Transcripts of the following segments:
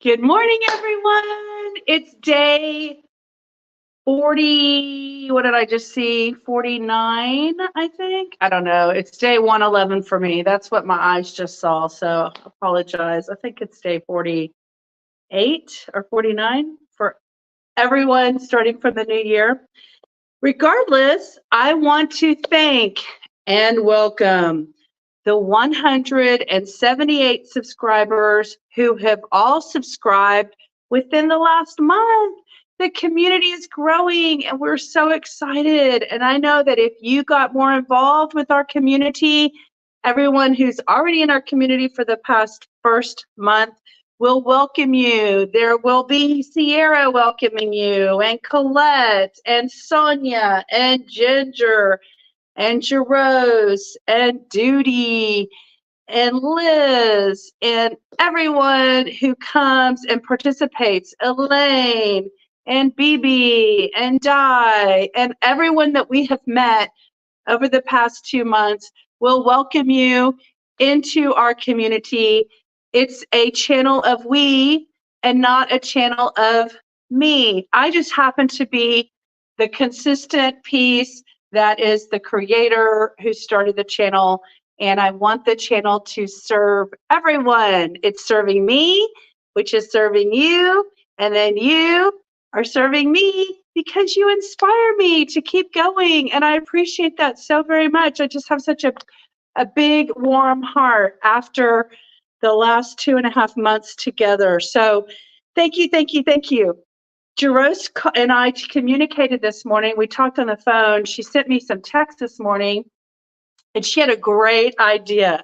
Good morning, everyone. It's day 40. What did I just see? 49, I think. I don't know. It's day 111 for me. That's what my eyes just saw. So I apologize. I think it's day 48 or 49 for everyone starting from the new year. Regardless, I want to thank and welcome the 178 subscribers who have all subscribed within the last month. The community is growing and we're so excited. And I know that if you got more involved with our community, everyone who's already in our community for the past first month will welcome you. There will be Sierra welcoming you, and Colette, and Sonia, and Ginger, and Jerose, and Duty, and Liz, and everyone who comes and participates, Elaine, and BB, and Di, and everyone that we have met over the past 2 months will welcome you into our community. It's a channel of we and not a channel of me. I just happen to be the consistent piece that is the creator who started the channel, and I want the channel to serve everyone. It's serving me, which is serving you, and then you are serving me because you inspire me to keep going, and I appreciate that so very much. I just have such a big, warm heart after the last 2.5 months together. So thank you, thank you, thank you. Jerose and I communicated this morning. We talked on the phone. She sent me some text this morning, and she had a great idea.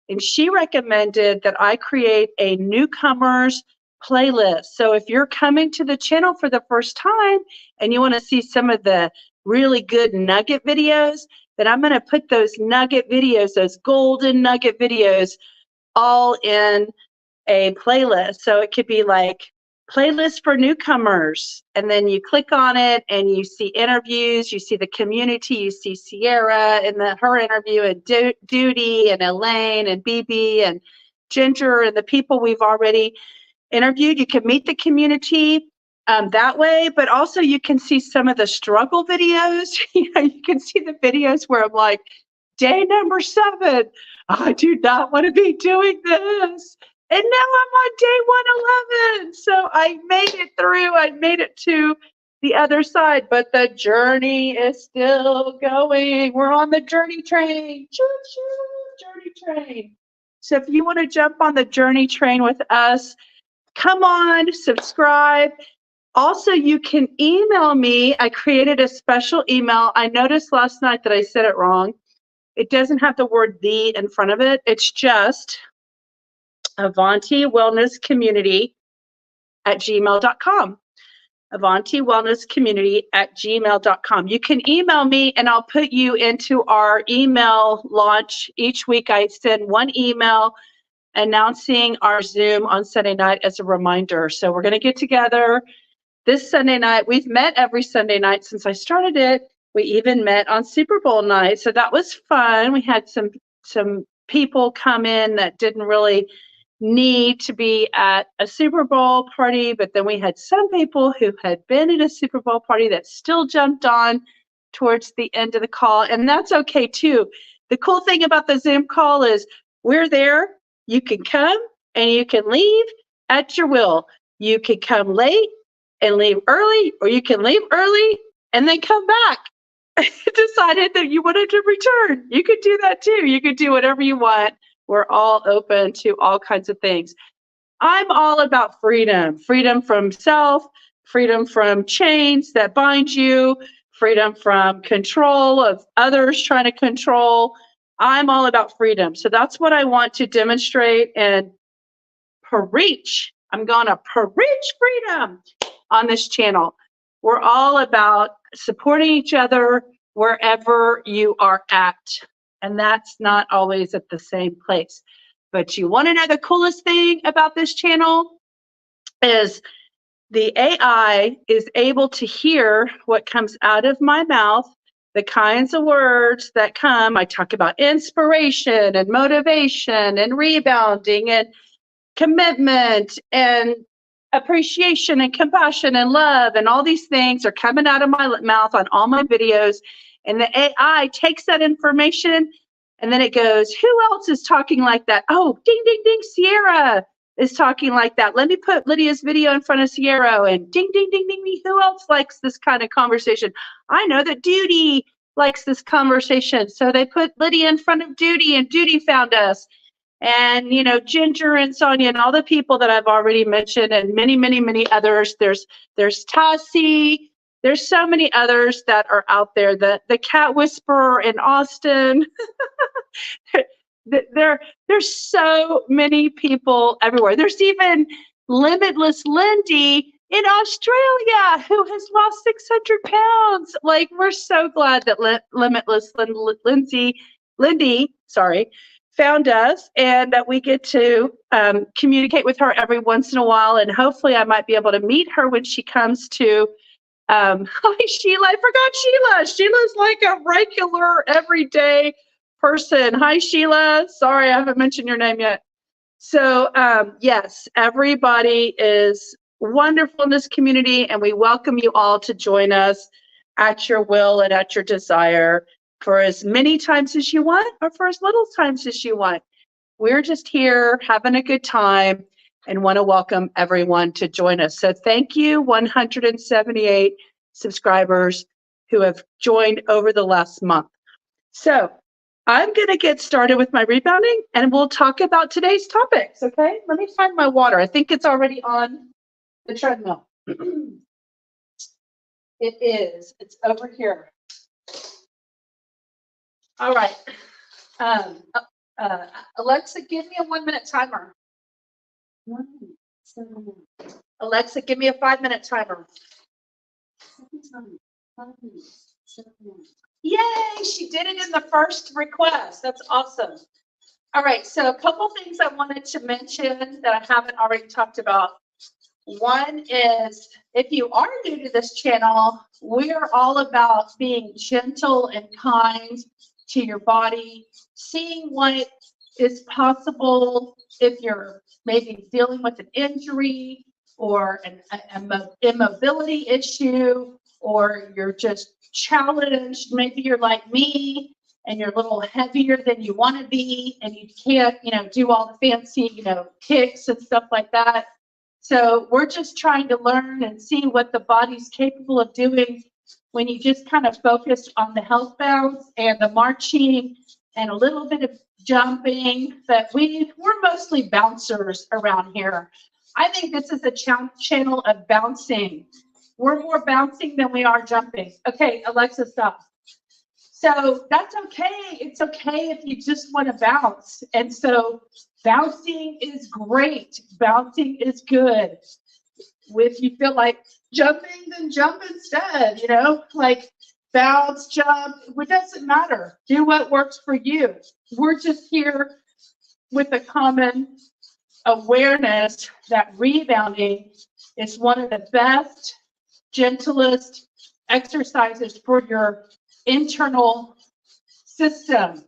And she recommended that I create a newcomers playlist. So if you're coming to the channel for the first time and you want to see some of the really good nugget videos, then I'm going to put those nugget videos, those golden nugget videos, all in a playlist. So it could be like playlist for newcomers, and then you click on it and you see interviews, you see the community, you see Sierra and her interview, and Duty and Elaine and BB and Ginger and the people we've already interviewed. You can meet the community that way, but also you can see some of the struggle videos. You can see the videos where I'm like, day number 7, I do not want to be doing this. And now I'm on day 111. So I made it through. I made it to the other side, but the journey is still going. We're on the journey train. Choo-choo, journey train. So if you want to jump on the journey train with us, come on, subscribe. Also, you can email me. I created a special email. I noticed last night that I said it wrong. It doesn't have the word "the" in front of it. It's just Avanti Wellness Community at gmail.com. Avanti Wellness Community at gmail.com. You can email me and I'll put you into our email launch. Each week I send one email announcing our Zoom on Sunday night as a reminder. So we're going to get together this Sunday night. We've met every Sunday night since I started it. We even met on Super Bowl night. So that was fun. We had some people come in that didn't really need to be at a Super Bowl party, but then we had some people who had been at a Super Bowl party that still jumped on towards the end of the call, and that's okay too. The cool thing about the Zoom call is we're there. You can come and you can leave at your will. You can come late and leave early, or you can leave early and then come back. Decided that you wanted to return. You could do that too. You could do whatever you want. We're all open to all kinds of things. I'm all about freedom. Freedom from self, freedom from chains that bind you, freedom from control of others trying to control. I'm all about freedom. So that's what I want to demonstrate and preach. I'm going to preach freedom on this channel. We're all about supporting each other wherever you are at. And that's not always at the same place. But you want to know the coolest thing about this channel is the AI is able to hear what comes out of my mouth, the kinds of words that come. I talk about inspiration and motivation and rebounding and commitment and appreciation and compassion and love and all these things are coming out of my mouth on all my videos. And the AI takes that information and then it goes, who else is talking like that? Oh, ding, ding, ding, Sierra is talking like that. Let me put Lydia's video in front of Sierra and ding, ding, ding, ding, ding. Who else likes this kind of conversation? I know that Duty likes this conversation. So they put Lydia in front of Duty and Duty found us. And, you know, Ginger and Sonia and all the people that I've already mentioned and many, many, many others. There's Tassie. There's so many others that are out there. The Cat Whisperer in Austin. There's so many people everywhere. There's even Limitless Lindy in Australia who has lost 600 pounds. Like, we're so glad that Limitless Lindy, found us and that we get to communicate with her every once in a while. And hopefully I might be able to meet her when she comes to, hi Sheila, I forgot Sheila. Sheila's like a regular everyday person. Hi Sheila, sorry I haven't mentioned your name yet. So yes, everybody is wonderful in this community and we welcome you all to join us at your will and at your desire for as many times as you want or for as little times as you want. We're just here having a good time and want to welcome everyone to join us. So thank you, 178 subscribers who have joined over the last month. So I'm going to get started with my rebounding and we'll talk about today's topics, okay? Let me find my water. I think it's already on the treadmill. It is. It's over here. All right. Alexa, give me a 1-minute timer. Alexa, give me a 5-minute timer. Yay, she did it in the first request. That's awesome. All right, so a couple things I wanted to mention that I haven't already talked about. One is, if you are new to this channel, we are all about being gentle and kind to your body, seeing what is possible if you're maybe dealing with an injury or an immobility issue, or you're just challenged. Maybe you're like me and you're a little heavier than you want to be and you can't, do all the fancy, kicks and stuff like that. So we're just trying to learn and see what the body's capable of doing when you just kind of focus on the health bounce and the marching and a little bit of jumping. But we're mostly bouncers around here. I think this is a channel of bouncing. We're more bouncing than we are jumping. Okay, Alexa, stop. So that's okay. It's okay if you just want to bounce. And so bouncing is great. Bouncing is good. If you feel like jumping, then jump instead, like bounce, jump. It doesn't matter. Do what works for you. We're just here with a common awareness that rebounding is one of the best, gentlest exercises for your internal system,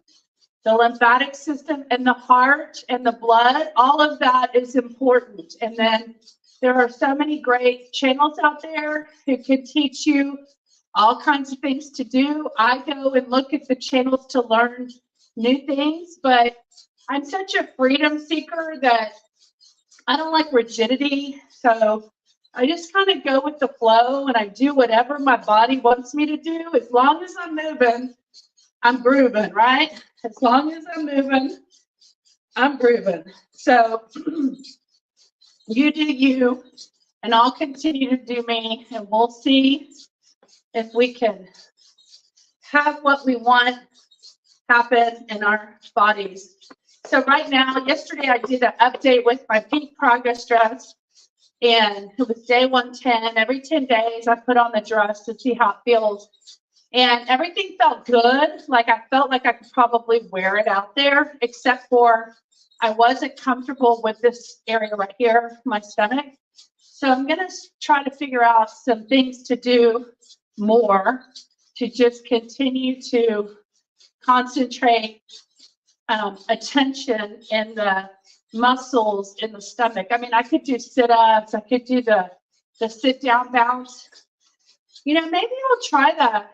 the lymphatic system and the heart and the blood. All of that is important. And then there are so many great channels out there who can teach you all kinds of things to do. I go and look at the channels to learn new things, but I'm such a freedom seeker that I don't like rigidity. So I just kind of go with the flow and I do whatever my body wants me to do. As long as I'm moving, I'm grooving, right? As long as I'm moving, I'm grooving. So you do you, and I'll continue to do me, and we'll see if we can have what we want happen in our bodies. So right now, yesterday I did an update with my peak progress dress, and it was day 110. Every 10 days I put on the dress to see how it feels. And everything felt good. Like I felt like I could probably wear it out there, except for I wasn't comfortable with this area right here, my stomach. So I'm going to try to figure out some things to do more to just continue to concentrate attention in the muscles in the stomach. I mean, I could do sit-ups. I could do the sit-down bounce. You know, maybe I'll try that.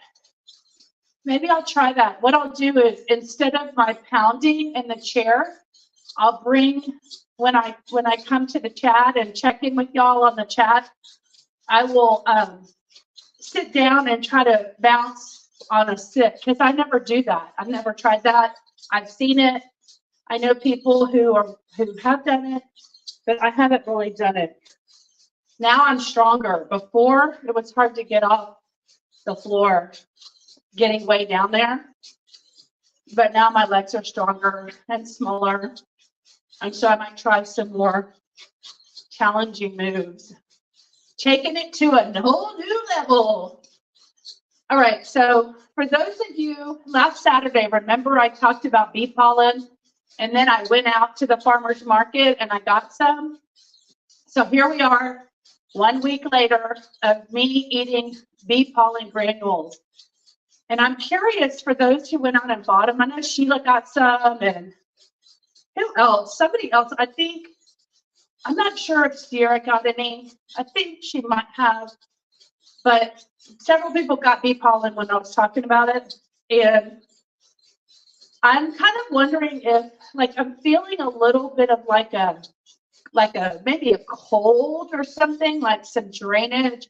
Maybe I'll try that. What I'll do is, instead of my pounding in the chair, I'll bring, when I come to the chat and check in with y'all on the chat, I will sit down and try to bounce on a sit, because I never do that. I've never tried that. I've seen it. I know people who have done it, but I haven't really done it. Now I'm stronger. Before, it was hard to get off the floor, getting way down there. But now my legs are stronger and smaller. And so I might try some more challenging moves. Taking it to a whole new level. All right, so for those of you, last Saturday, remember I talked about bee pollen, and then I went out to the farmer's market and I got some. So here we are, 1 week later of me eating bee pollen granules. And I'm curious, for those who went out and bought them, I know Sheila got some, and who else? Somebody else, I think. I'm not sure if Sierra got any. I think she might have. But several people got bee pollen when I was talking about it. And I'm kind of wondering if, like, I'm feeling a little bit of like a maybe a cold or something, like some drainage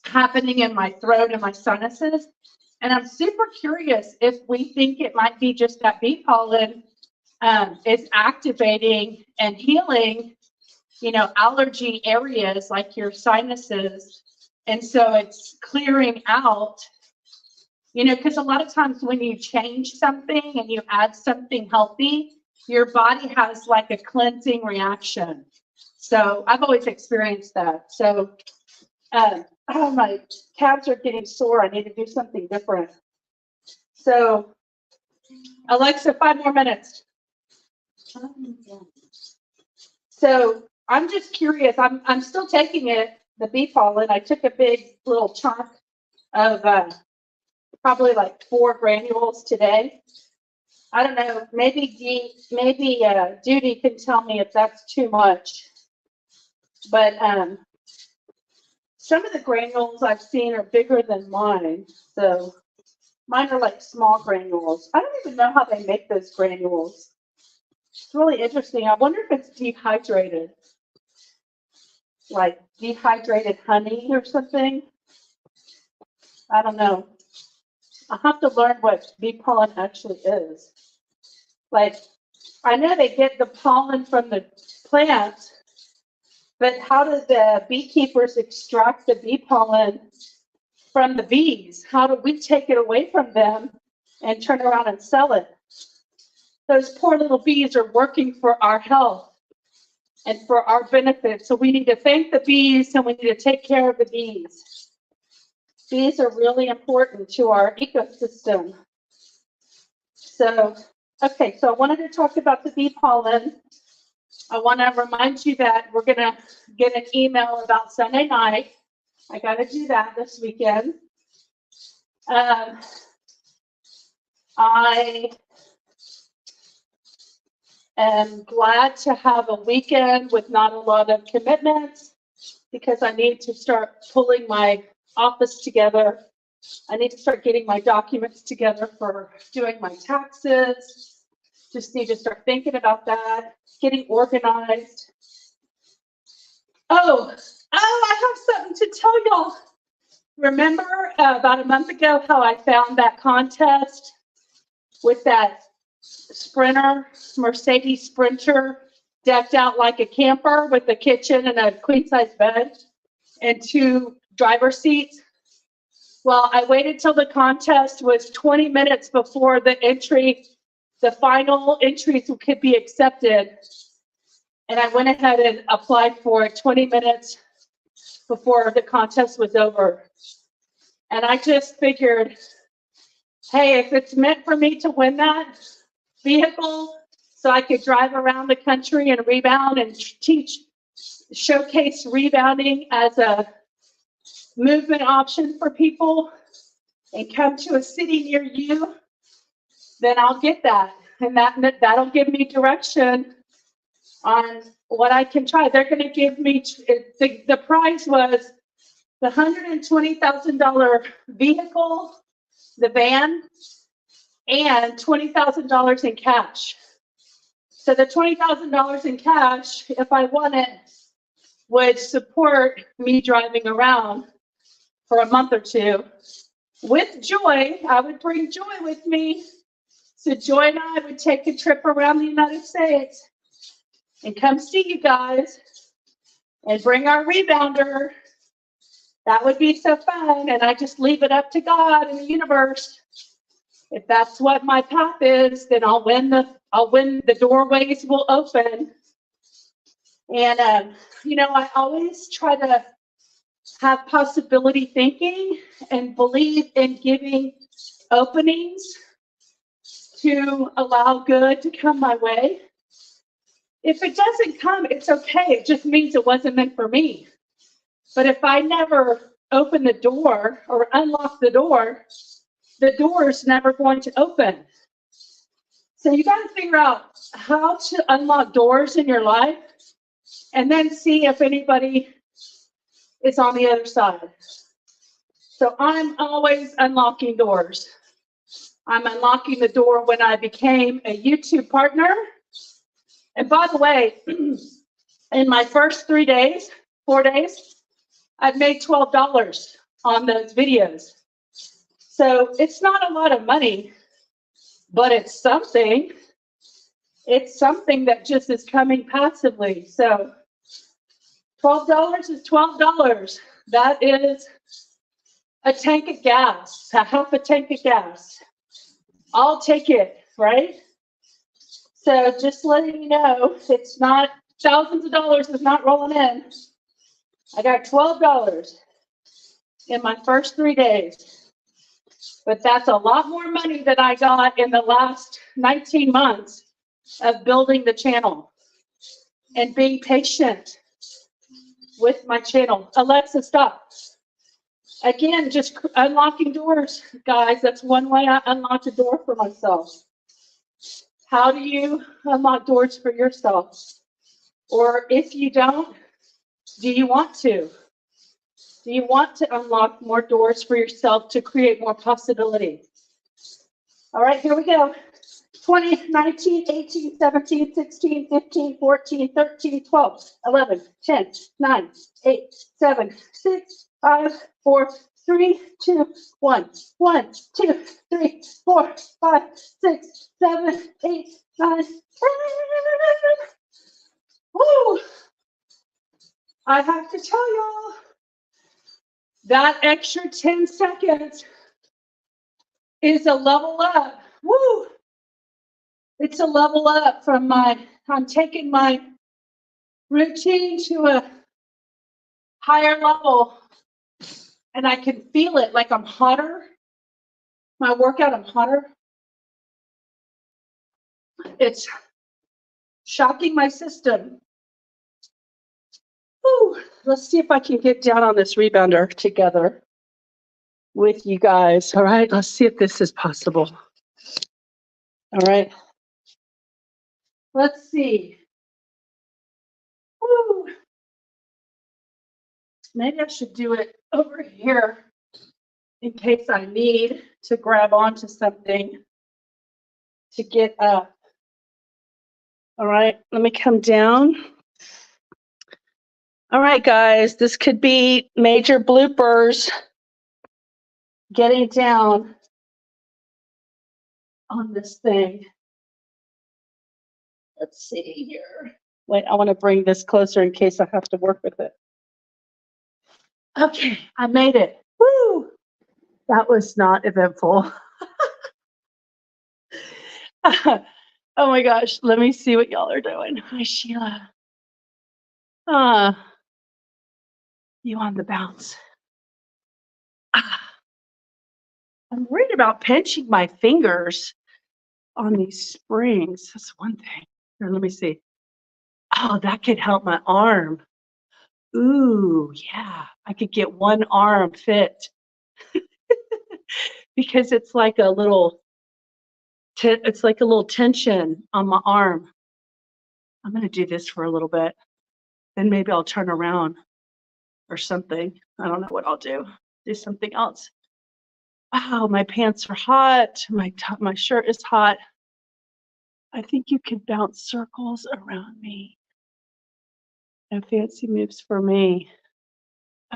happening in my throat and my sinuses. And I'm super curious if we think it might be just that bee pollen is activating and healing, you know, allergy areas like your sinuses. And so it's clearing out, you know, because a lot of times when you change something and you add something healthy, your body has like a cleansing reaction. So I've always experienced that. So, oh, my calves are getting sore. I need to do something different. So, Alexa, 5 more minutes. So I'm just curious. I'm still taking it, the bee pollen. I took a big little chunk of probably like 4 granules today. I don't know. Maybe Judy can tell me if that's too much. But some of the granules I've seen are bigger than mine. So mine are like small granules. I don't even know how they make those granules. It's really interesting. I wonder if it's dehydrated, like dehydrated honey or something. I don't know. I'll have to learn what bee pollen actually is. Like, I know they get the pollen from the plants, but how do the beekeepers extract the bee pollen from the bees? How do we take it away from them and turn around and sell it? Those poor little bees are working for our health and for our benefit. So we need to thank the bees, and we need to take care of the bees. Bees are really important to our ecosystem. So, okay, so I wanted to talk about the bee pollen. I want to remind you that we're going to get an email about Sunday night. I got to do that this weekend. I am glad to have a weekend with not a lot of commitments, because I need to start pulling my office together. I need to start getting my documents together for doing my taxes. Just need to start thinking about that, getting organized. Oh, I have something to tell y'all. Remember about a month ago how I found that contest with that Sprinter, Mercedes Sprinter, decked out like a camper with a kitchen and a queen-size bed and 2 driver's seats? Well, I waited till the contest was 20 minutes before the final entries could be accepted. And I went ahead and applied for it 20 minutes before the contest was over. And I just figured, hey, if it's meant for me to win that vehicle so I could drive around the country and rebound and showcase rebounding as a movement option for people and come to a city near you, then I'll get that. And that'll give me direction on what I can try. They're going to give me, the prize was the $120,000 vehicle, the van, and $20,000 in cash. So the $20,000 in cash, if I won it, would support me driving around for a month or two with Joy. I would bring Joy with me. So Joy and I would take a trip around the United States and come see you guys and bring our rebounder. That would be so fun. And I just leave it up to God and the universe. If that's what my path is, then I'll win. The doorways will open. And you know, I always try to have possibility thinking and believe in giving openings to allow good to come my way. If it doesn't come, it's okay. It just means it wasn't meant for me. But if I never open the door or unlock the door is never going to open. So you got to figure out how to unlock doors in your life and then see if anybody is on the other side. So I'm always unlocking doors. I'm unlocking the door when I became a YouTube partner. And by the way, in my first 4 days, I've made $12 on those videos. So it's not a lot of money, but it's something. It's something that just is coming passively. So $12 is $12. That is a tank of gas, a half a tank of gas. I'll take it, right? So just letting you know, it's not thousands of dollars is not rolling in. I got $12 in my first 3 days. But that's a lot more money than I got in the last 19 months of building the channel and being patient with my channel. Alexa, stop. Again, just unlocking doors, guys. That's one way I unlock a door for myself. How do you unlock doors for yourself? Or if you don't, do you want to? Do you want to unlock more doors for yourself to create more possibility? All right, here we go. 20, 19, 18, 17, 16, 15, 14, 13, 12, 11, 10, 9, 8, 7, 6, 5, 4, 3, 2, 1. 1, 2, 3, 4, 5, 6, 7, 8, 9, 10. Woo! I have to tell y'all, that extra 10 seconds is a level up. Woo! It's a level up from I'm taking my routine to a higher level, and I can feel it like I'm hotter. My workout, I'm hotter. It's shocking my system. Woo. Let's see if I can get down on this rebounder together with you guys. All right, let's see if this is possible. All right. Let's see. Woo. Maybe I should do it over here in case I need to grab onto something to get up. All right, let me come down. All right, guys, this could be major bloopers. Getting down on this thing. Let's see here. Wait, I want to bring this closer in case I have to work with it. Okay, I made it. Woo! That was not eventful. Oh my gosh, let me see what y'all are doing. Hi, Sheila. You on the bounce. I'm worried about pinching my fingers on these springs. That's one thing. Here, let me see. Oh, that could help my arm. Ooh, yeah. I could get one arm fit. Because it's like a little tension on my arm. I'm going to do this for a little bit. Then maybe I'll turn around or something. I don't know what I'll do. Do something else. Wow, my pants are hot. My shirt is hot. I think you could bounce circles around me. And fancy moves for me.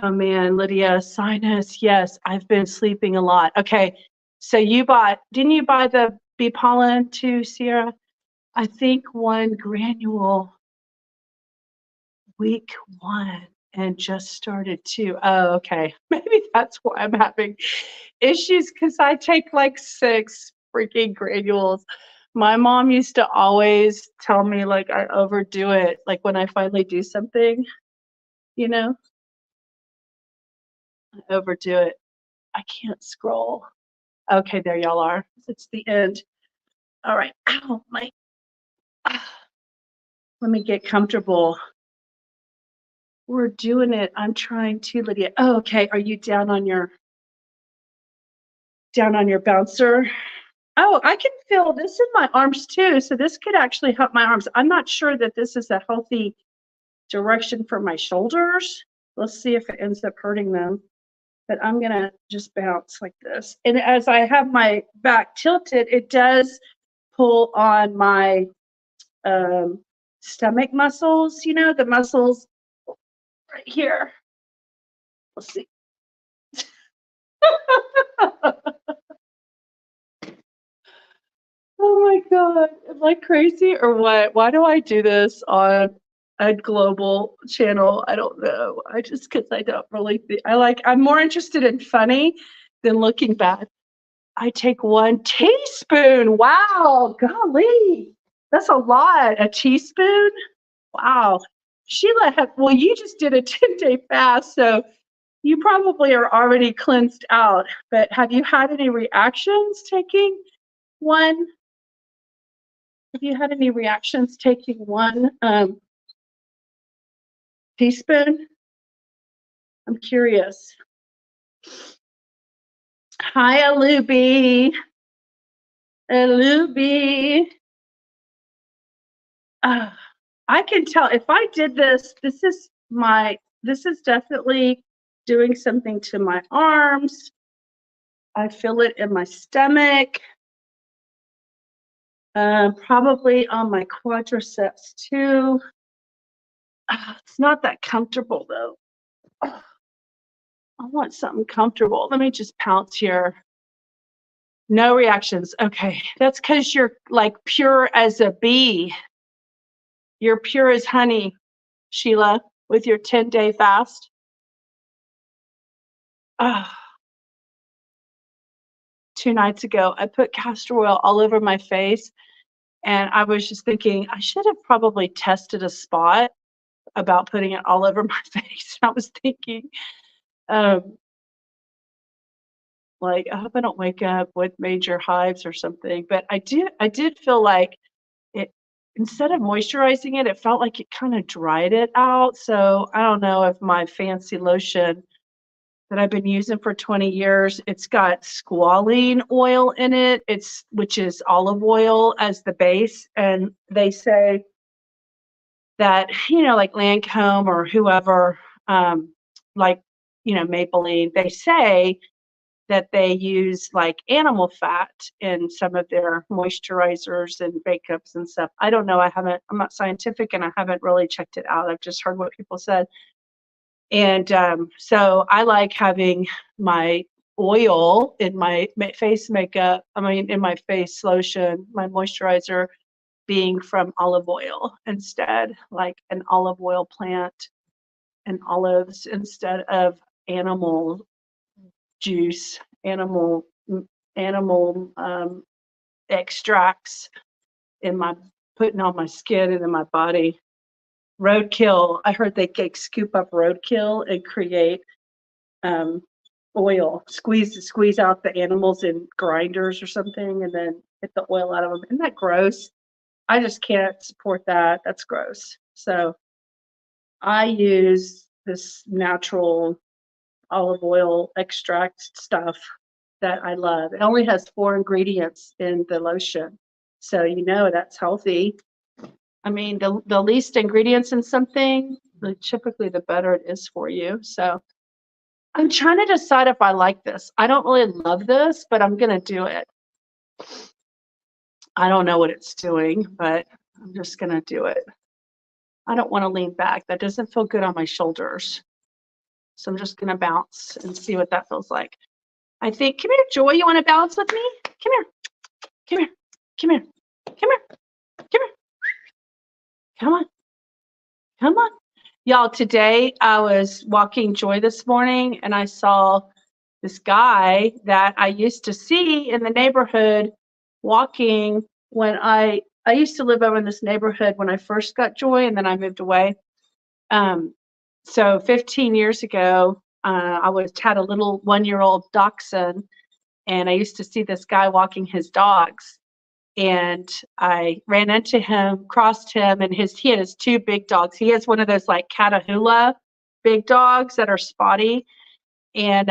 Oh man, Lydia, sinus. Yes, I've been sleeping a lot. Okay, so didn't you buy the bee pollen too, Sierra? I think one granule week 1 and just started 2. Oh, okay. Maybe that's why I'm having issues because I take like 6 freaking granules. My mom used to always tell me like I overdo it. Like when I finally do something, you know, I overdo it. I can't scroll. Okay, there y'all are. It's the end. All right. Ow, let me get comfortable. We're doing it. I'm trying to, Lydia. Oh, okay. Are you down on your bouncer? Oh, I can feel this in my arms too. So this could actually help my arms. I'm not sure that this is a healthy direction for my shoulders. Let's see if it ends up hurting them. But I'm going to just bounce like this. And as I have my back tilted, it does pull on my stomach muscles, the muscles right here. Let's see. Oh my God. Am I crazy or what? Why do I do this on a global channel? I don't know. Because I don't really think, I'm more interested in funny than looking bad. I take 1 teaspoon. Wow. Golly. That's a lot. A teaspoon? Wow. Sheila, you just did a 10-day fast, so you probably are already cleansed out. But have you had any reactions taking 1? Have you had any reactions taking 1 teaspoon? I'm curious. Hi, Alubi. Alubi. I can tell if I did this, this is definitely doing something to my arms. I feel it in my stomach. Probably on my quadriceps too. It's not that comfortable though. I want something comfortable. Let me just pounce here. No reactions. Okay, that's because you're like pure as a bee. You're pure as honey, Sheila, with your 10-day fast. 2 nights ago, I put castor oil all over my face, and I was just thinking I should have probably tested a spot about putting it all over my face. I was thinking, like, I hope I don't wake up with major hives or something. But I did feel like it, instead of moisturizing it, it felt like it kind of dried it out. So I don't know if my fancy lotion that I've been using for 20 years, it's got squalene oil in it, which is olive oil as the base. And they say that, like Lancome or whoever, like, Maybelline, they say that they use like animal fat in some of their moisturizers and makeups and stuff. I don't know. I'm not scientific and I haven't really checked it out. I've just heard what people said. And so I like having my oil in my face makeup, in my face lotion, my moisturizer being from olive oil instead, like an olive oil plant and olives instead of animal juice, animal extracts putting on my skin and in my body. Roadkill. I heard they scoop up roadkill and create oil. Squeeze out the animals in grinders or something, and then get the oil out of them. Isn't that gross? I just can't support that. That's gross. So I use this natural olive oil extract stuff that I love. It only has 4 ingredients in the lotion, so that's healthy. I mean, the least ingredients in something, typically the better it is for you. So I'm trying to decide if I like this. I don't really love this, but I'm going to do it. I don't know what it's doing, but I'm just going to do it. I don't want to lean back. That doesn't feel good on my shoulders. So I'm just going to bounce and see what that feels like. I think, come here, Joy, you want to bounce with me? Come here. Come here. Come here. Come here. Come here. Come on. Come on. Y'all, today I was walking Joy this morning and I saw this guy that I used to see in the neighborhood walking when I used to live over in this neighborhood when I first got Joy, and then I moved away. So 15 years ago, I had a little 1-year-old dachshund, and I used to see this guy walking his dogs. And I ran into him, crossed him, and he had his 2 big dogs. He has one of those like Catahoula big dogs that are spotty. And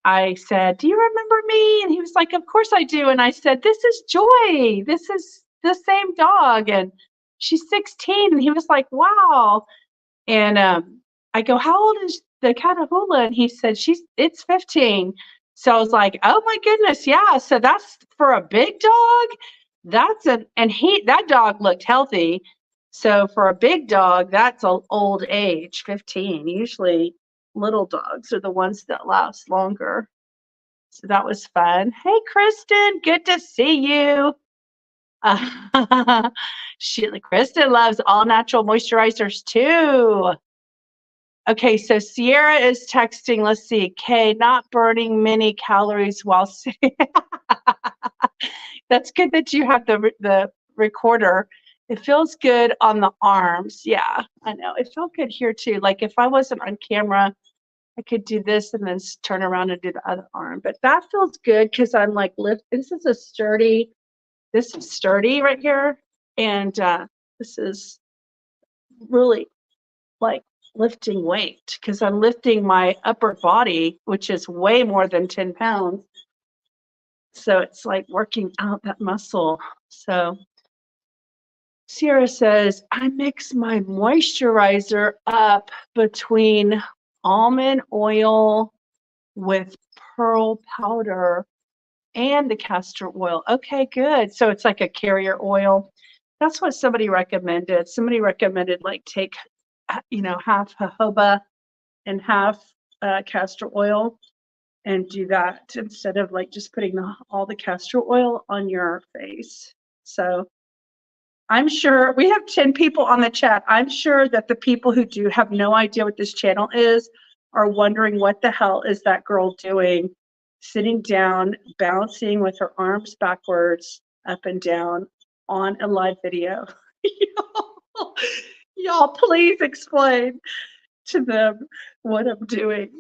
I said, "Do you remember me?" And he was like, "Of course I do." And I said, "This is Joy. This is the same dog. And she's 16. And he was like, "Wow." And I go, "How old is the Catahoula?" And he said, it's 15. So I was like, "Oh my goodness, yeah. So that's for a big dog. That dog looked healthy. So for a big dog, that's an old age, 15. Usually little dogs are the ones that last longer." So that was fun. Hey, Kristen, good to see you. Kristen loves all natural moisturizers too. Okay, so Sierra is texting, let's see, Kay, not burning many calories while sitting. That's good that you have the recorder. It feels good on the arms. Yeah, I know. It felt good here too. Like if I wasn't on camera, I could do this and then turn around and do the other arm. But that feels good because I'm like, this is sturdy right here. And this is really like lifting weight because I'm lifting my upper body, which is way more than 10 pounds. So it's like working out that muscle. So Sierra says, I mix my moisturizer up between almond oil with pearl powder and the castor oil. Okay, good. So it's like a carrier oil. That's what somebody recommended. Somebody recommended like take, half jojoba and half castor oil and do that instead of like just putting all the castor oil on your face. So I'm sure we have 10 people on the chat. I'm sure that the people who do have no idea what this channel is are wondering what the hell is that girl doing, sitting down, bouncing with her arms backwards, up and down on a live video. Y'all, please explain to them what I'm doing.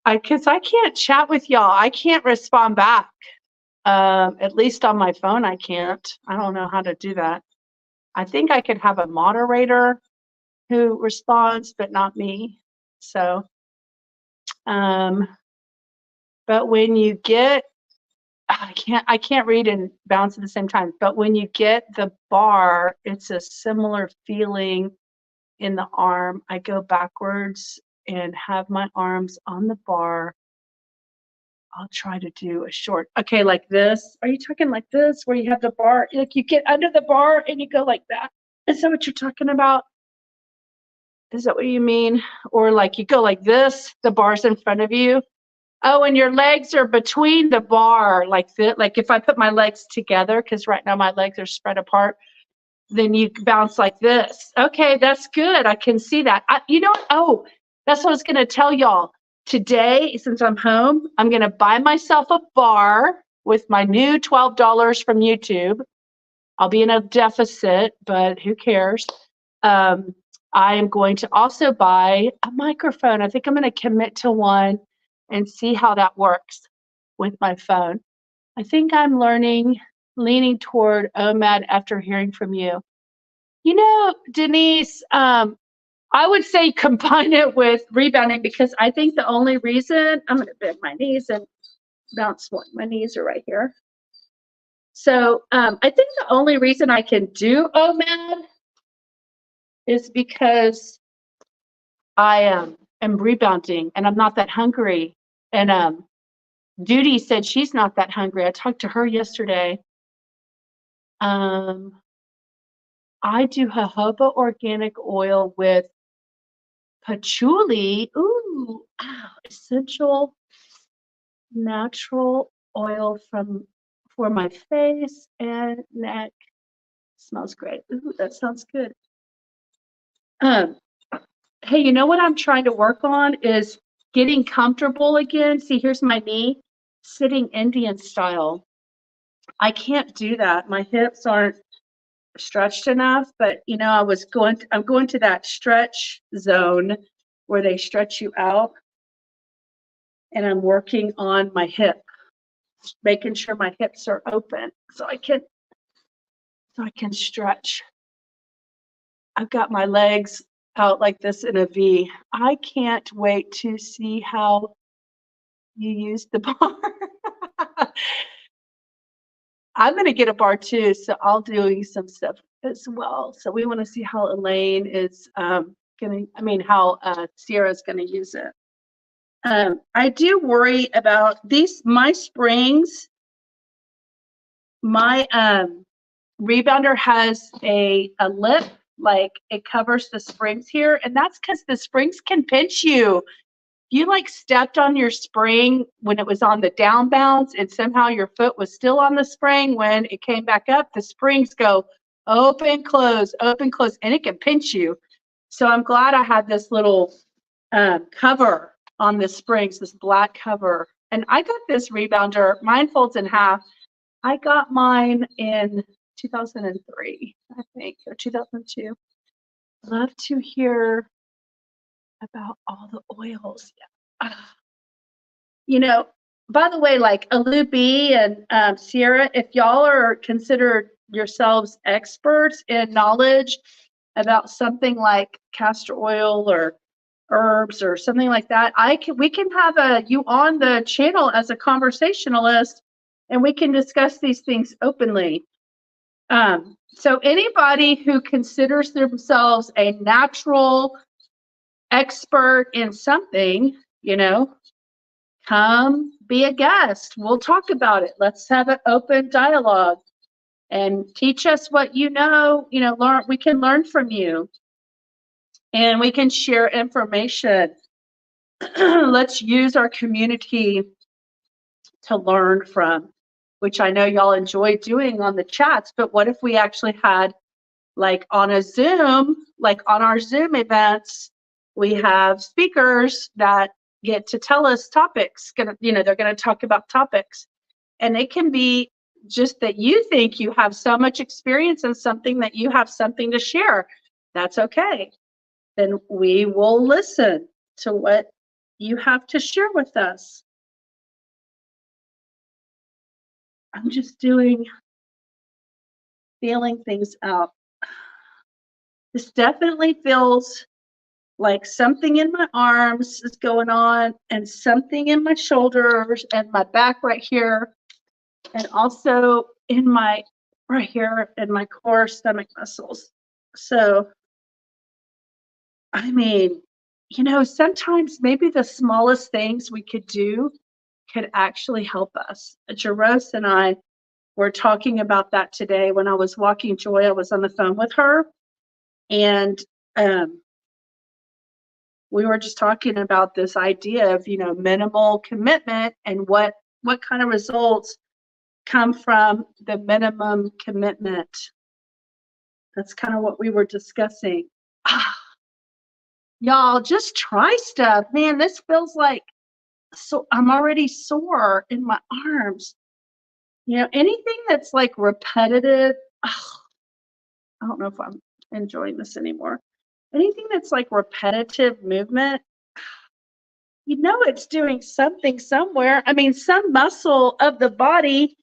Because I can't chat with y'all. I can't respond back. At least on my phone, I can't. I don't know how to do that. I think I could have a moderator who responds, but not me. So, but when you get, I can't read and bounce at the same time. But when you get the bar, it's a similar feeling in the arm. I go backwards and have my arms on the bar. I'll try to do a short, okay, like this. Are you talking like this, where you have the bar, like you get under the bar and you go like that? Is that what you're talking about? Is that what you mean? Or like you go like this, the bar's in front of you. Oh, and your legs are between the bar, like that. Like if I put my legs together, because right now my legs are spread apart, then you bounce like this. Okay, that's good. I can see that. Oh, that's what I was going to tell y'all. Today, since I'm home, I'm going to buy myself a bar with my new $12 from YouTube. I'll be in a deficit, but who cares? I am going to also buy a microphone. I think I'm going to commit to one and see how that works with my phone. I think I'm leaning toward OMAD after hearing from you. Denise, I would say combine it with rebounding because I think the only reason, I'm going to bend my knees and bounce one. My knees are right here. So I think the only reason I can do OMAD is because I am rebounding and I'm not that hungry. And Judy said she's not that hungry. I talked to her yesterday. I do jojoba organic oil with patchouli. Ooh, essential natural oil for my face and neck. Smells great. Ooh, that sounds good. Hey, you know what I'm trying to work on is getting comfortable again. See, here's my knee, sitting Indian style. I can't do that. My hips aren't stretched enough, but you know, I'm going to that stretch zone where they stretch you out, and I'm working on my hip, making sure my hips are open so I can stretch. I've got my legs out like this in a V. I can't wait to see how you use the bar. I'm going to get a bar too, so I'll do some stuff as well. So we want to see how Elaine is how Sierra's going to use it. I do worry about my springs. My rebounder has a lip, like it covers the springs here, and that's because the springs can pinch you. You like stepped on your spring when it was on the down bounce and somehow your foot was still on the spring when it came back up, the springs go open, close, and it can pinch you. So I'm glad I had this little cover on the springs, this black cover. And I got this rebounder, mine folds in half. I got mine in 2003, I think, or 2002. Love to hear about all the oils. Yeah. You know, by the way, like Alu B and Sierra, if y'all are considered yourselves experts in knowledge about something like castor oil or herbs or something like that, we can have you on the channel as a conversationalist, and we can discuss these things openly. So anybody who considers themselves a natural expert in something, you know, come be a guest. We'll talk about it. Let's have an open dialogue and teach us what you know, we can learn from you and we can share information. Let's use our community to learn from, which I know y'all enjoy doing on the chats, but what if we actually had, like on a Zoom, like on our Zoom events, we have speakers that get to tell us topics. They're going to talk about topics, and it can be just that you think you have so much experience in something that you have something to share. That's okay. Then we will listen to what you have to share with us. I'm just feeling things out. This definitely feels like something in my arms is going on and something in my shoulders and my back right here, and also in my right here in my core stomach muscles. So I mean, sometimes maybe the smallest things we could do could actually help us. Jaros and I were talking about that today when I was walking Joy. I was on the phone with her, and we were just talking about this idea of, minimal commitment and what kind of results come from the minimum commitment. That's kind of what we were discussing. Y'all, just try stuff. Man, this feels like I'm already sore in my arms. Anything that's like repetitive. I don't know if I'm enjoying this anymore. Anything that's like repetitive movement, it's doing something somewhere. I mean, some muscle of the body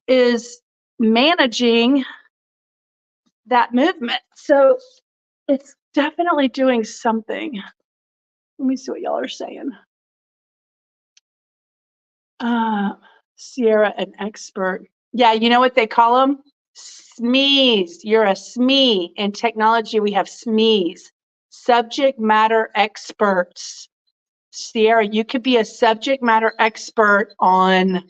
is managing that movement. So it's definitely doing something. Let me see what y'all are saying. Sierra, an expert. Yeah, you know what they call them? SMEs, you're a SME. In technology, we have SMEs, subject matter experts. Sierra, you could be a subject matter expert on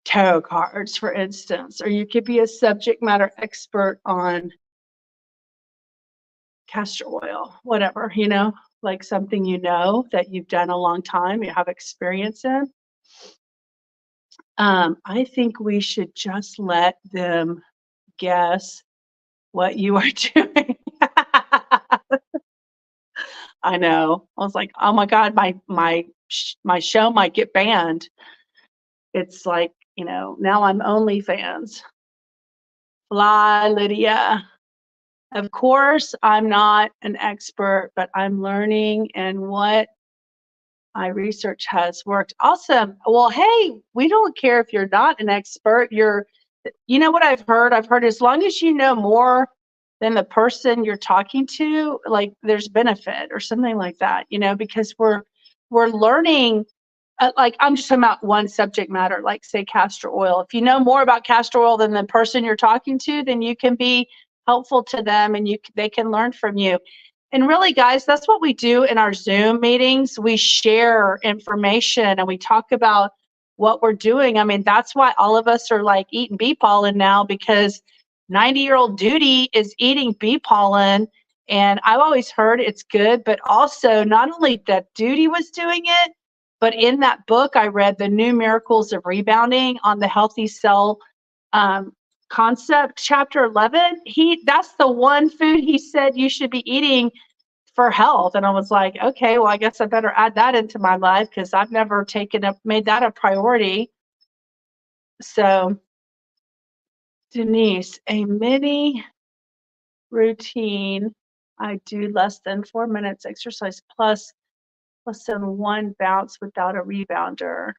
tarot cards, for instance, or you could be a subject matter expert on castor oil, whatever, you know, like something you know that you've done a long time, you have experience in. I think we should just let them guess what you are doing. I know. I was like, oh my God, my show might get banned. It's like, you know, now I'm OnlyFans. Fly, Lydia. Of course, I'm not an expert, but I'm learning, and what my research has worked. Awesome. Well, hey, we don't care if you're not an expert. You know what I've heard? I've heard as long as you know more than the person you're talking to, like there's benefit or something like that, you know, because we're learning. Like I'm just talking about one subject matter, like say castor oil. If you know more about castor oil than the person you're talking to, then you can be helpful to them, and they can learn from you. And really, guys, that's what we do in our Zoom meetings. We share information and we talk about what we're doing. I mean, that's why all of us are like eating bee pollen now, because 90-year-old Duty is eating bee pollen. And I've always heard it's good, but also not only that Duty was doing it, but in that book I read, The New Miracles of Rebounding, on the healthy cell concept, chapter 11, that's the one food he said you should be eating for health. And I was like, okay, well, I guess I better add that into my life, because I've never made that a priority. So Denise, a mini routine. I do less than 4 minutes exercise plus less than 1 bounce without a rebounder.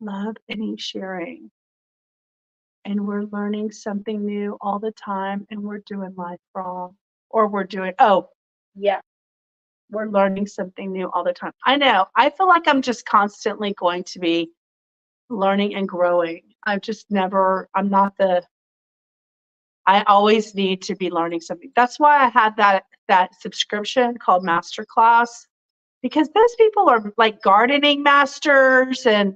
Love any sharing. And we're learning something new all the time, and we're doing life wrong. Or we're learning something new all the time. I know. I feel like I'm just constantly going to be learning and growing. I always need to be learning something. That's why I had that subscription called Masterclass, because those people are like gardening masters, and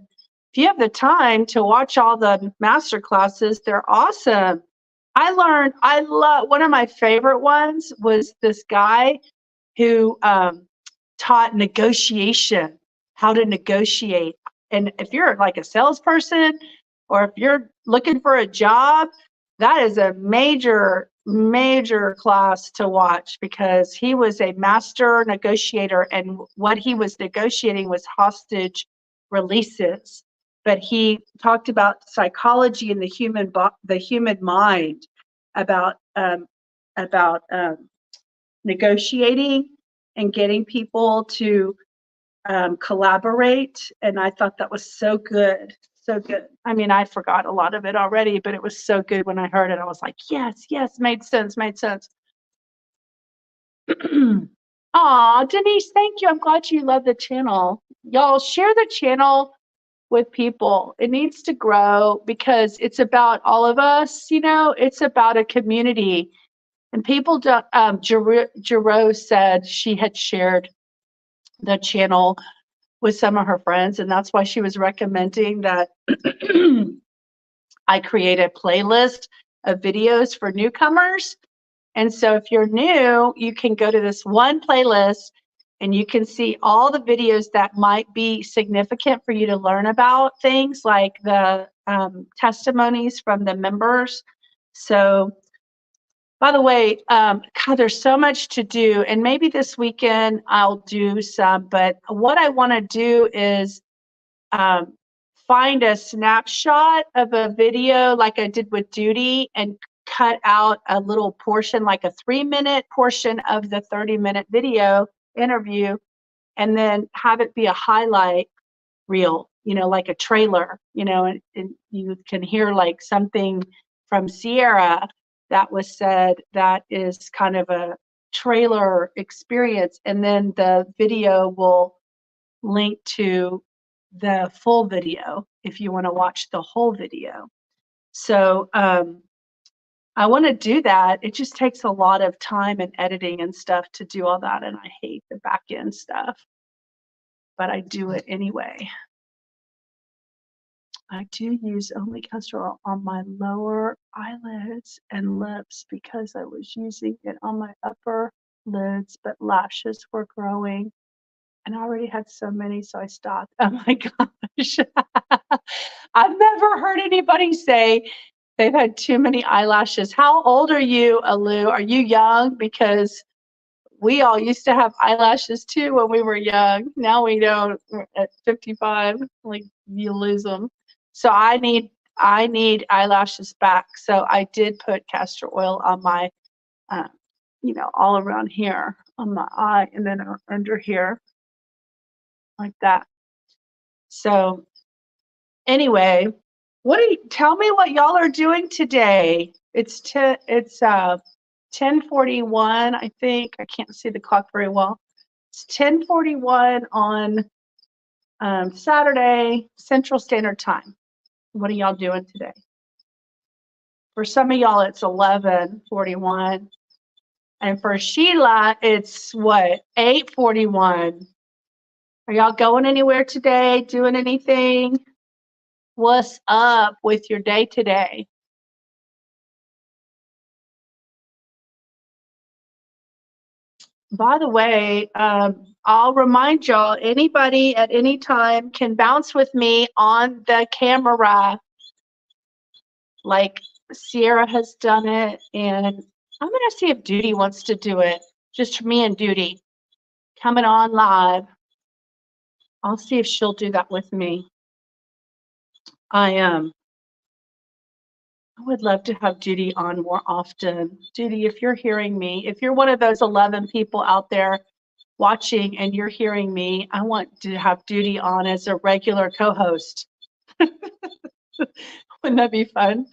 if you have the time to watch all the master classes, they're awesome. I love, one of my favorite ones was this guy who taught negotiation, how to negotiate. And if you're like a salesperson, or if you're looking for a job, that is a major class to watch, because he was a master negotiator, and what he was negotiating was hostage releases. But he talked about psychology and the human mind, about negotiating and getting people to collaborate. And I thought that was so good. So good. I mean, I forgot a lot of it already, but it was so good when I heard it. I was like, yes, made sense. Aw, Denise, thank you. I'm glad you love the channel. Y'all share the channel with people. It needs to grow, because it's about all of us, you know, it's about a community. And people don't, Jero said she had shared the channel with some of her friends, and that's why she was recommending that I create a playlist of videos for newcomers. And so if you're new, you can go to this one playlist and you can see all the videos that might be significant for you to learn about things, like the testimonies from the members. So, by the way, God, there's so much to do, and maybe this weekend I'll do some, but what I want to do is find a snapshot of a video like I did with Duty, and cut out a little portion, like a 3-minute portion of the 30-minute video interview, and then have it be a highlight reel, you know, like a trailer, you know, and you can hear like something from Sierra that was said that is kind of a trailer experience, and then the video will link to the full video if you want to watch the whole video. So I want to do that. It just takes a lot of time and editing and stuff to do all that, and I hate the back end stuff, but I do it anyway. I do use only castor oil on my lower eyelids and lips because I was using it on my upper lids, but lashes were growing and I already had so many, so I stopped. Oh my gosh. I've never heard anybody say they've had too many eyelashes. How old are you, Alu? Are you young? Because we all used to have eyelashes too when we were young. Now we don't. At 55, like you lose them. So I need eyelashes back. So I did put castor oil on my, all around here on my eye and then under here like that. So anyway, tell me what y'all are doing today. It's 10:41, I think. I can't see the clock very well. It's 10:41 on Saturday, Central Standard Time. What are y'all doing today? For some of y'all, it's 11:41. And for Sheila, it's what, 8:41. Are y'all going anywhere today? Doing anything? What's up with your day today? By the way, I'll remind y'all, anybody at any time can bounce with me on the camera. Like Sierra has done it, and I'm going to see if Duty wants to do it. Just me and Duty coming on live. I'll see if she'll do that with me. I would love to have Duty on more often. Duty, if you're hearing me, if you're one of those 11 people out there watching and you're hearing me, I want to have Duty on as a regular co-host. Wouldn't that be fun?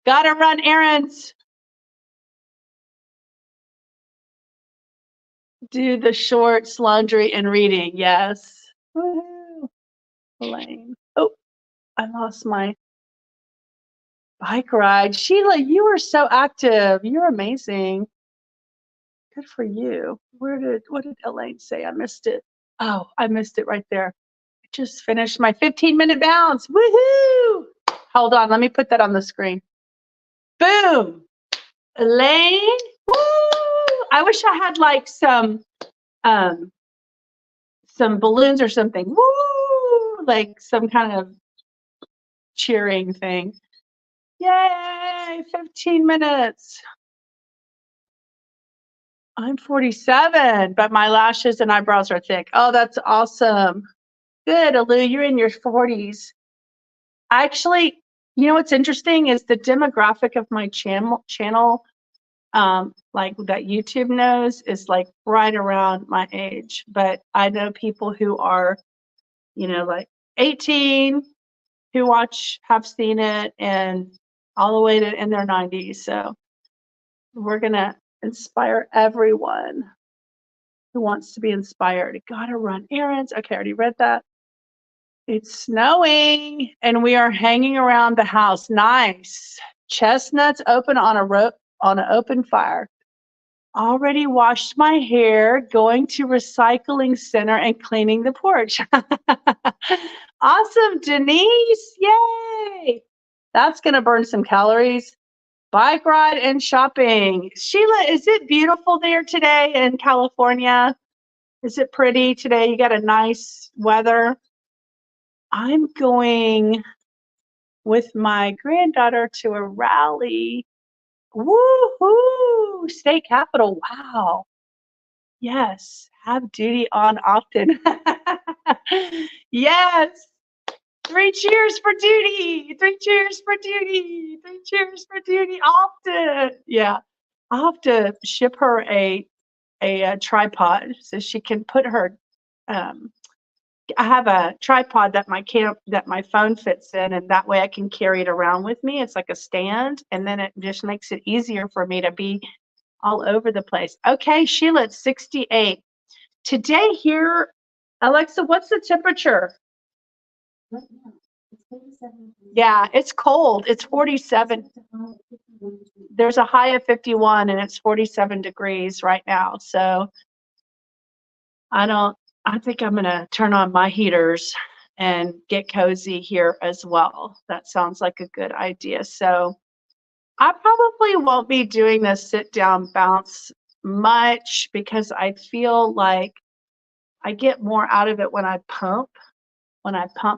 Gotta run errands. Do the shorts, laundry, and reading. Yes. Woohoo. Elaine. Oh, I lost my bike ride. Sheila, you were so active. You're amazing. Good for you. What did Elaine say? I missed it. Oh, I missed it right there. I just finished my 15-minute bounce. Woohoo! Hold on, let me put that on the screen. Boom! Elaine, woo! I wish I had like some balloons or something. Woo! Like some kind of cheering thing. Yay! 15 minutes. I'm 47, but my lashes and eyebrows are thick. Oh, that's awesome. Good, Alu, you're in your 40s. Actually, you know what's interesting is the demographic of my channel, like that YouTube knows, is like right around my age. But I know people who are, like 18 who have seen it, and all the way to in their 90s. So we're gonna inspire everyone who wants to be inspired. Gotta run errands. Okay, I already read that. It's snowing and we are hanging around the house. Nice. Chestnuts open on an open fire. Already washed my hair, going to recycling center and cleaning the porch. Awesome, Denise. Yay. That's going to burn some calories. Bike ride and shopping. Sheila, is it beautiful there today in California? Is it pretty today? You got a nice weather. I'm going with my granddaughter to a rally. Woohoo! State Capitol. Wow. Yes. Have Duty on often. Yes. 3 cheers for Duty. 3 cheers for Duty. 3 cheers for Duty often. Yeah. I'll have to ship her a tripod so she can put her I have a tripod that my phone fits in, and that way I can carry it around with me. It's like a stand, and then it just makes it easier for me to be all over the place. Okay, Sheila, it's 68. Today here, Alexa, what's the temperature? Yeah, it's cold. It's 47. There's a high of 51 and it's 47 degrees right now. So I think I'm going to turn on my heaters and get cozy here as well. That sounds like a good idea. So I probably won't be doing the sit down bounce much because I feel like I get more out of it when I pump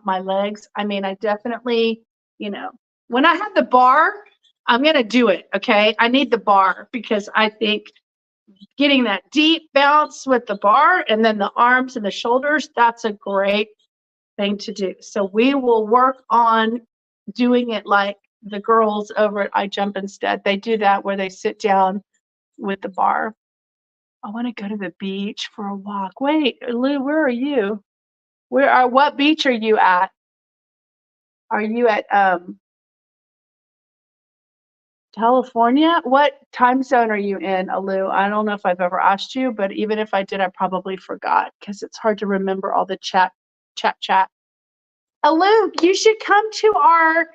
my legs. I mean, I definitely, when I have the bar, I'm going to do it. Okay. I need the bar because I think getting that deep bounce with the bar and then the arms and the shoulders, that's a great thing to do. So we will work on doing it like the girls over at I Jump Instead. They do that where they sit down with the bar. I want to go to the beach for a walk. Wait, Lou, where are you? What beach are you at? Are you at California? What time zone are you in, Alu? I don't know if I've ever asked you, but even if I did, I probably forgot because it's hard to remember all the chat. Alu, you should come to our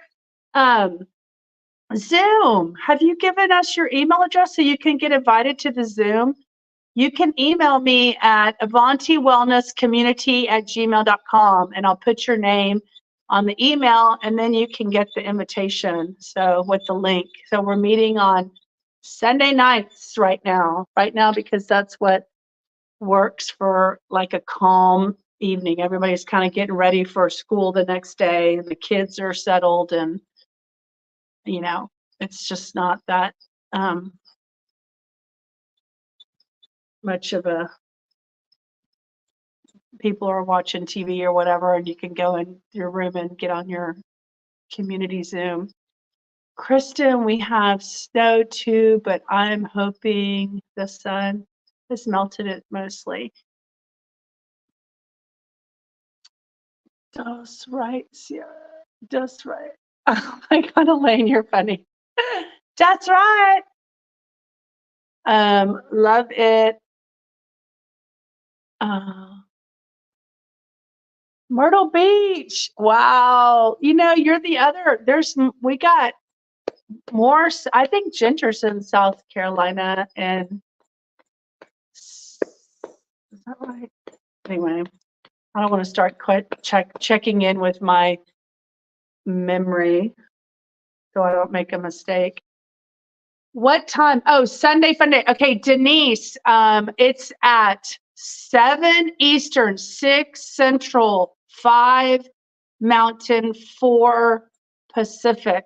Zoom. Have you given us your email address so you can get invited to the Zoom? You can email me at avantiwellnesscommunity@gmail.com and I'll put your name on the email and then you can get the invitation. So with the link. So we're meeting on Sunday nights right now because that's what works for like a calm evening. Everybody's kind of getting ready for school the next day and the kids are settled and it's just not that much of a people are watching TV or whatever, and you can go in your room and get on your community Zoom. Kristen, we have snow too, but I'm hoping the sun has melted it mostly. That's right, Sierra. That's right. Oh my God, Elaine, you're funny. That's right. Love it. Myrtle Beach. Wow. You're the other. We got more. I think Ginger's in South Carolina. And is that right? Anyway, I don't want to start checking in with my memory so I don't make a mistake. What time? Oh, Sunday fun day. Okay, Denise, it's at 7 Eastern, 6 Central, 5 Mountain, 4 Pacific.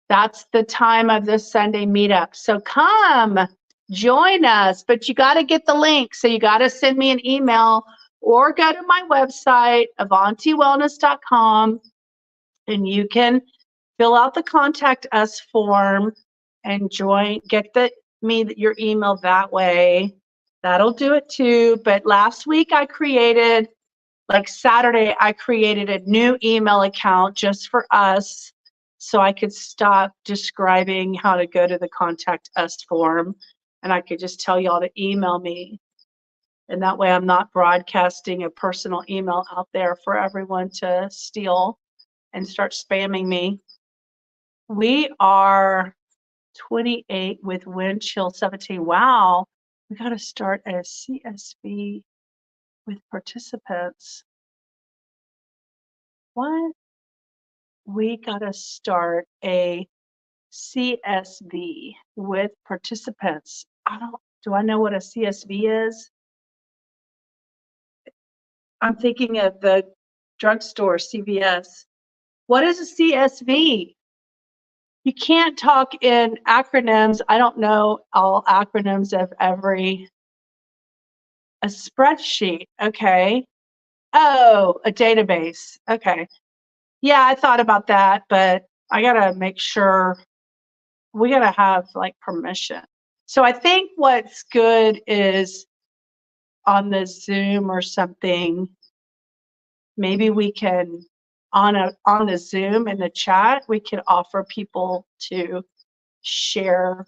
That's the time of this Sunday meetup. So come join us, but you got to get the link. So you got to send me an email or go to my website, avantiwellness.com, and you can fill out the contact us form and get your email that way. That'll do it too. But last week Saturday, I created a new email account just for us so I could stop describing how to go to the contact us form and I could just tell y'all to email me. And that way I'm not broadcasting a personal email out there for everyone to steal and start spamming me. We are 28 with wind chill 17. Wow, we got to start a CSV with participants. What? We got to start a CSV with participants. Do I know what a CSV is? I'm thinking of the drugstore, CVS. What is a CSV? You can't talk in acronyms. I don't know all acronyms of a spreadsheet. Okay. Oh, a database. Okay. Yeah, I thought about that, but I got to make sure we got to have permission. So I think what's good is on the Zoom or something, maybe we can on the Zoom in the chat, we could offer people to share,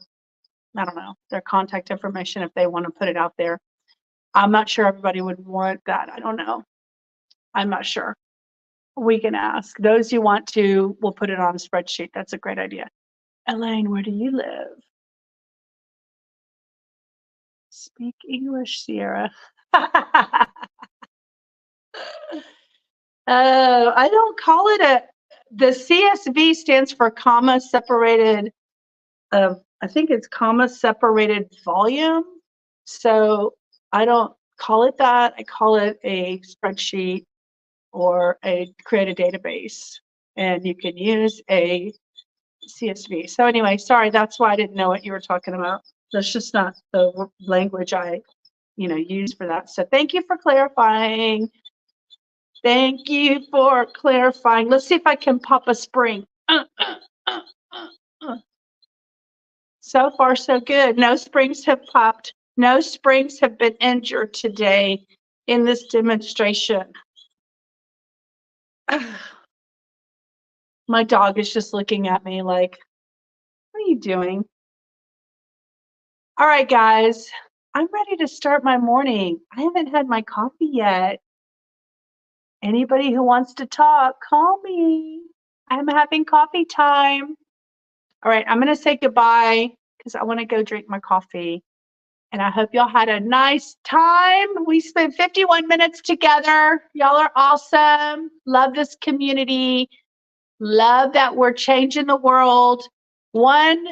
I don't know, their contact information if they want to put it out there. I'm not sure everybody would want that. I don't know. I'm not sure. We can ask. Those you want to, we'll put it on a spreadsheet. That's a great idea. Elaine, where do you live? Speak English, Sierra. I don't call it the CSV stands for comma separated, I think it's comma separated volume. So I don't call it that. I call it a spreadsheet or create a database. And you can use a CSV. So anyway, sorry, that's why I didn't know what you were talking about. That's just not the language I, use for that. So thank you for clarifying. Thank you for clarifying. Let's see if I can pop a spring. So far, so good. No springs have popped. No springs have been injured today in this demonstration. My dog is just looking at me like, what are you doing? All right, guys, I'm ready to start my morning. I haven't had my coffee yet. Anybody who wants to talk, call me. I'm having coffee time. All right, I'm going to say goodbye because I want to go drink my coffee. And I hope y'all had a nice time. We spent 51 minutes together. Y'all are awesome. Love this community. Love that we're changing the world. One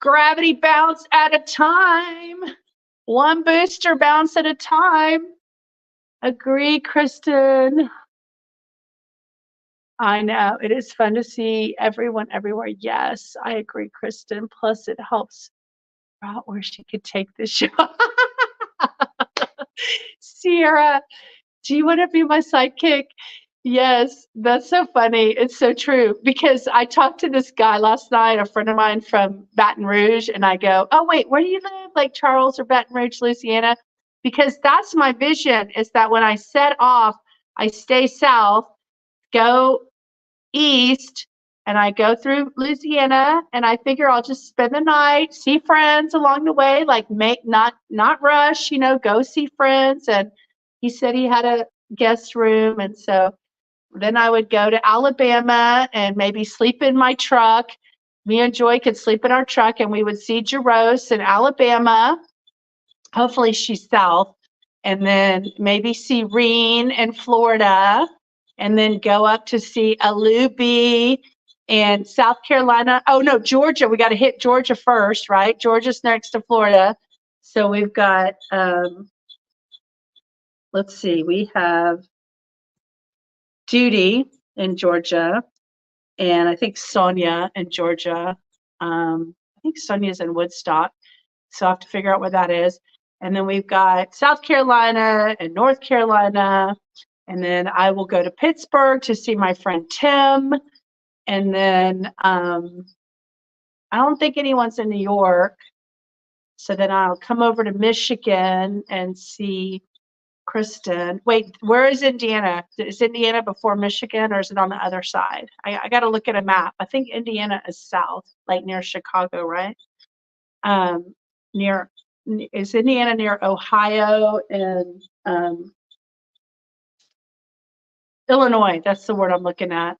gravity bounce at a time. One booster bounce at a time. Agree, Kristen. I know. It is fun to see everyone everywhere. Yes, I agree, Kristen. Plus, it helps out where she could take the show. Sierra, do you want to be my sidekick? Yes, that's so funny. It's so true because I talked to this guy last night, a friend of mine from Baton Rouge, and I go, oh, wait, where do you live? Like Charles or Baton Rouge, Louisiana? Because that's my vision is that when I set off, I stay south, go east, and I go through Louisiana, and I figure I'll just spend the night, see friends along the way, like not rush, go see friends. And he said he had a guest room, and so then I would go to Alabama and maybe sleep in my truck. Me and Joy could sleep in our truck, and we would see Jaros in Alabama. Hopefully she's south. And then maybe see Reen in Florida, and then go up to see Alubi in South Carolina. Oh, no, Georgia. We got to hit Georgia first, right? Georgia's next to Florida. So we've got, let's see, we have Judy in Georgia, and I think Sonia in Georgia. I think Sonia's in Woodstock, so I have to figure out where that is. And then we've got South Carolina and North Carolina. And then I will go to Pittsburgh to see my friend Tim. And then I don't think anyone's in New York. So then I'll come over to Michigan and see Kristen. Wait, where is Indiana? Is Indiana before Michigan, or is it on the other side? I got to look at a map. I think Indiana is south, like near Chicago, right? Is Indiana near Ohio and Illinois? That's the word I'm looking at.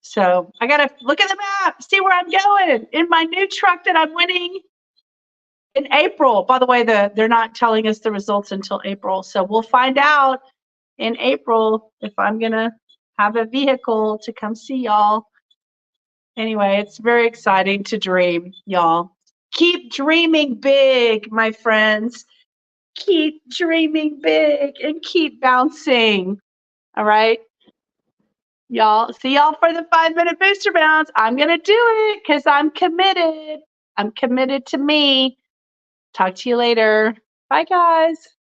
So I got to look at the map, see where I'm going in my new truck that I'm winning in April. By the way, they're not telling us the results until April. So we'll find out in April if I'm going to have a vehicle to come see y'all. Anyway, it's very exciting to dream, y'all. Keep dreaming big, my friends. Keep dreaming big and keep bouncing. All right. Y'all, see y'all for the 5-minute booster bounce. I'm going to do it because I'm committed. I'm committed to me. Talk to you later. Bye, guys.